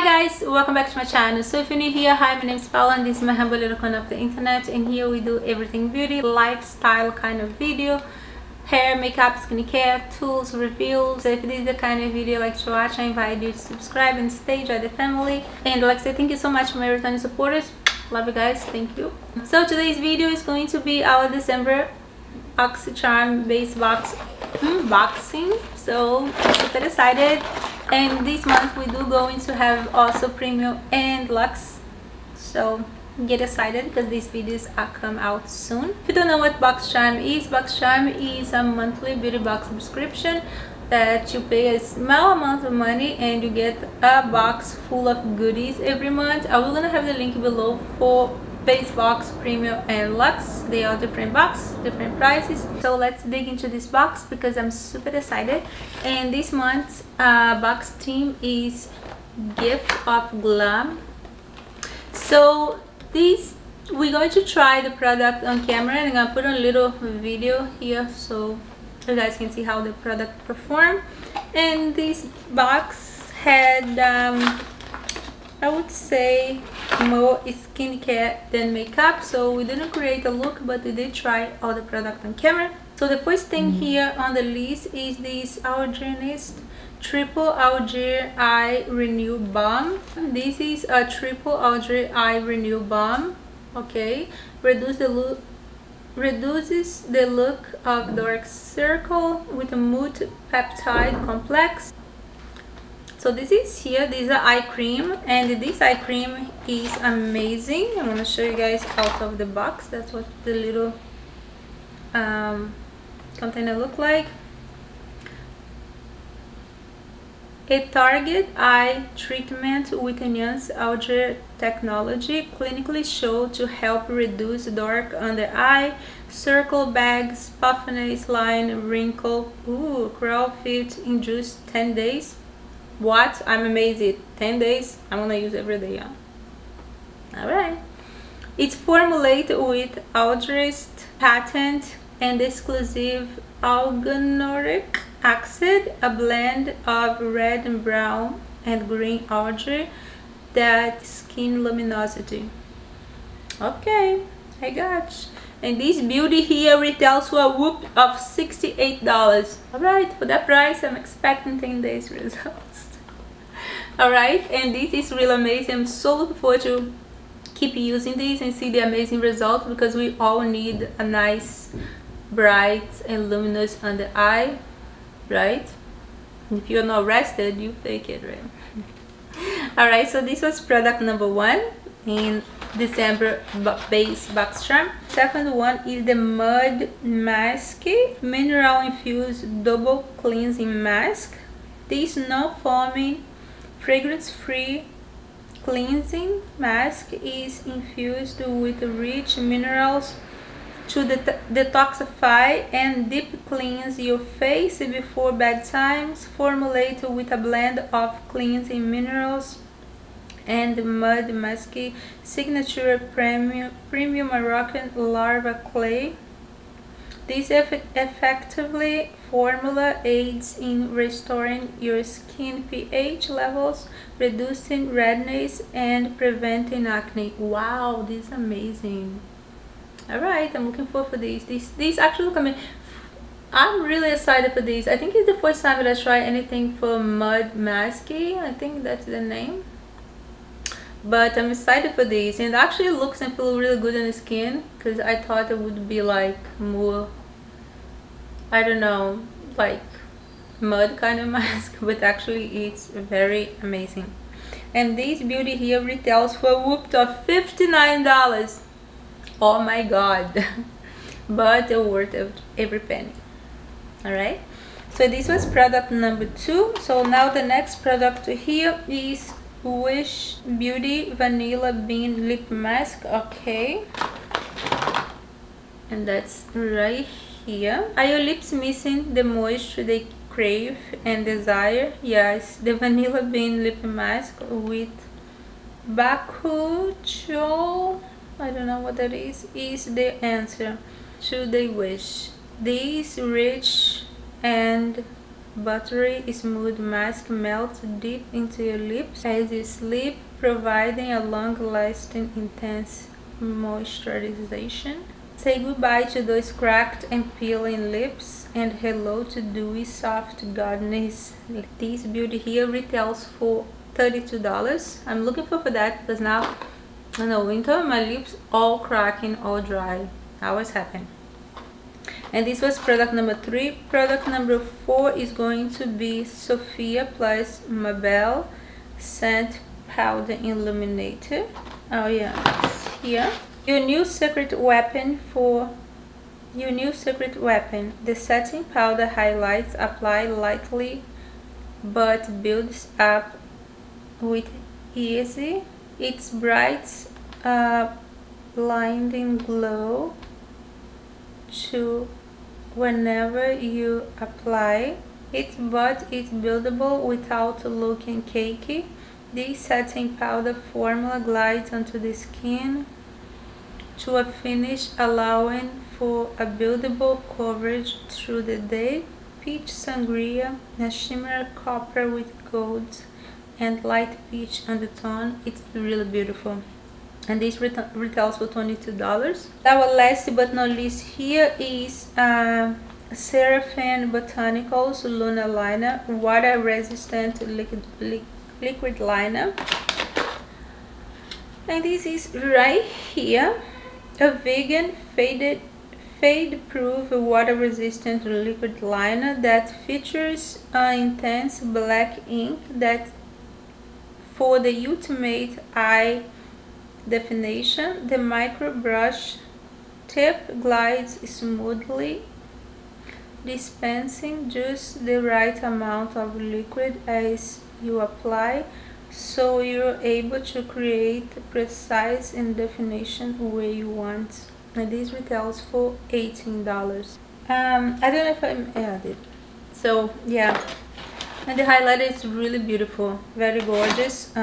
guys, welcome back to my channel. So if you're new here, hi, my name is Paula and this is my humble little corner of the internet, and here we do everything beauty, lifestyle kind of video, hair, makeup, skincare, tools, reviews. So if this is the kind of video you like to watch, I invite you to subscribe and stay, join the family. And like I said, thank you so much for my returning supporters. Love you guys, thank you. So today's video is going to be our December BOXYCHARM base box unboxing. So I'm super excited. And this month we do going to have also premium and luxe, so get excited because these videos are come out soon. If you don't know what BOXYCHARM is a monthly beauty box subscription that you pay a small amount of money and you get a box full of goodies every month. I will gonna have the link below for base box, premium and luxe. They are different box, different prices. So let's dig into this box because I'm super excited. And this month's box theme is Gift of Glam. So this, we're going to try the product on camera, and I'm gonna put a little video here so you guys can see how the product perform. And this box had I would say more skincare than makeup, so we didn't create a look, but we did try all the product on camera. So the first thing here on the list is this Algenist Triple Algae Eye Renew Balm. This is a Triple Algae Eye Renew Balm. Okay, reduces the look of dark circle with a multi peptide complex. So this is here, this is an eye cream, and this eye cream is amazing. I'm going to show you guys out of the box. That's what the little container look like. A target eye treatment with enhanced algae technology, clinically shown to help reduce dark under eye, circle, bags, puffiness, line, wrinkle, curl fit in just 10 days. What? I'm amazed. 10 days? I'm gonna use every day. Alright. It's formulated with Algenist patent and exclusive organoric acid, a blend of red and brown and green algae that skin luminosity. Okay, I got you. And this beauty here retails for a whoop of $68. Alright, for that price I'm expecting 10 days results. Alright, and this is really amazing. I'm so looking forward to keep using this and see the amazing results, because we all need a nice bright and luminous under eye, right? If you're not rested, you fake it, right? Alright, so this was product number 1 in December base BOXYCHARM. Second one is the Mud Mask Mineral Infused Double Cleansing Mask. This non-foaming, fragrance-free cleansing mask is infused with rich minerals to detoxify and deep cleanse your face before bedtime. Formulated with a blend of cleansing minerals and Mud Mask signature premium Moroccan larva clay. This effectively formula aids in restoring your skin pH levels, reducing redness, and preventing acne. Wow, this is amazing. Alright, I'm looking forward for this. This actually coming. I'm really excited for this. I think it's the first time that I try anything for Mud Mask. I think that's the name. But I'm excited for this, and it actually looks and feels really good on the skin, because I thought it would be like more, I don't know, like mud kind of mask, but actually it's very amazing. And this beauty here retails for a whoop of $59. Oh my god. But worth every penny. Alright, so this was product number 2. So now the next product here is Wish Beauty Vanilla Bean Lip Mask. Okay, and that's right here. Are your lips missing the moisture they crave and desire? Yes, the Vanilla Bean Lip Mask with Bakucho, I don't know what that is the answer to the wish. This rich and buttery smooth mask melts deep into your lips as you sleep, providing a long-lasting intense moisturization. Say goodbye to those cracked and peeling lips and hello to dewy soft goodness. This beauty here retails for $32. I'm looking for that because now in the winter my lips all cracking, all dry. Always happen. And this was product number 3. Product number 4 is going to be Sophia plus Mabel Scent Powder Illuminator. Oh yeah, it's here. Your new secret weapon. The setting powder highlights apply lightly but builds up with ease. Its bright blinding glow to whenever you apply it, but it's buildable without looking cakey. This setting powder formula glides onto the skin to a finish, allowing for a buildable coverage through the day. Peach sangria, a shimmer copper with gold and light peach undertone. It's really beautiful. And this retails for $22. Our last but not least here is Seraphim Botanicals Luna Liner, water resistant liquid liner. And this is right here, a vegan fade proof water resistant liquid liner that features an intense black ink that for the ultimate eye definition. The micro brush tip glides smoothly, dispensing just the right amount of liquid as you apply, so you're able to create precise and definition where you want. And this retails for $18. I don't know if I added. So yeah, and the highlighter is really beautiful, very gorgeous.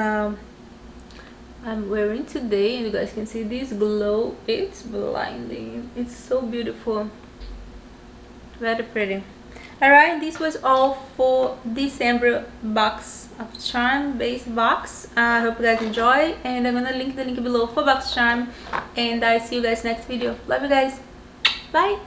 I'm wearing today and you guys can see this glow. It's blinding. It's so beautiful, very pretty. Alright, this was all for December box of charm base box. I hope you guys enjoy, and I'm gonna link the link below for BOXYCHARM, and I see you guys next video. Love you guys. Bye.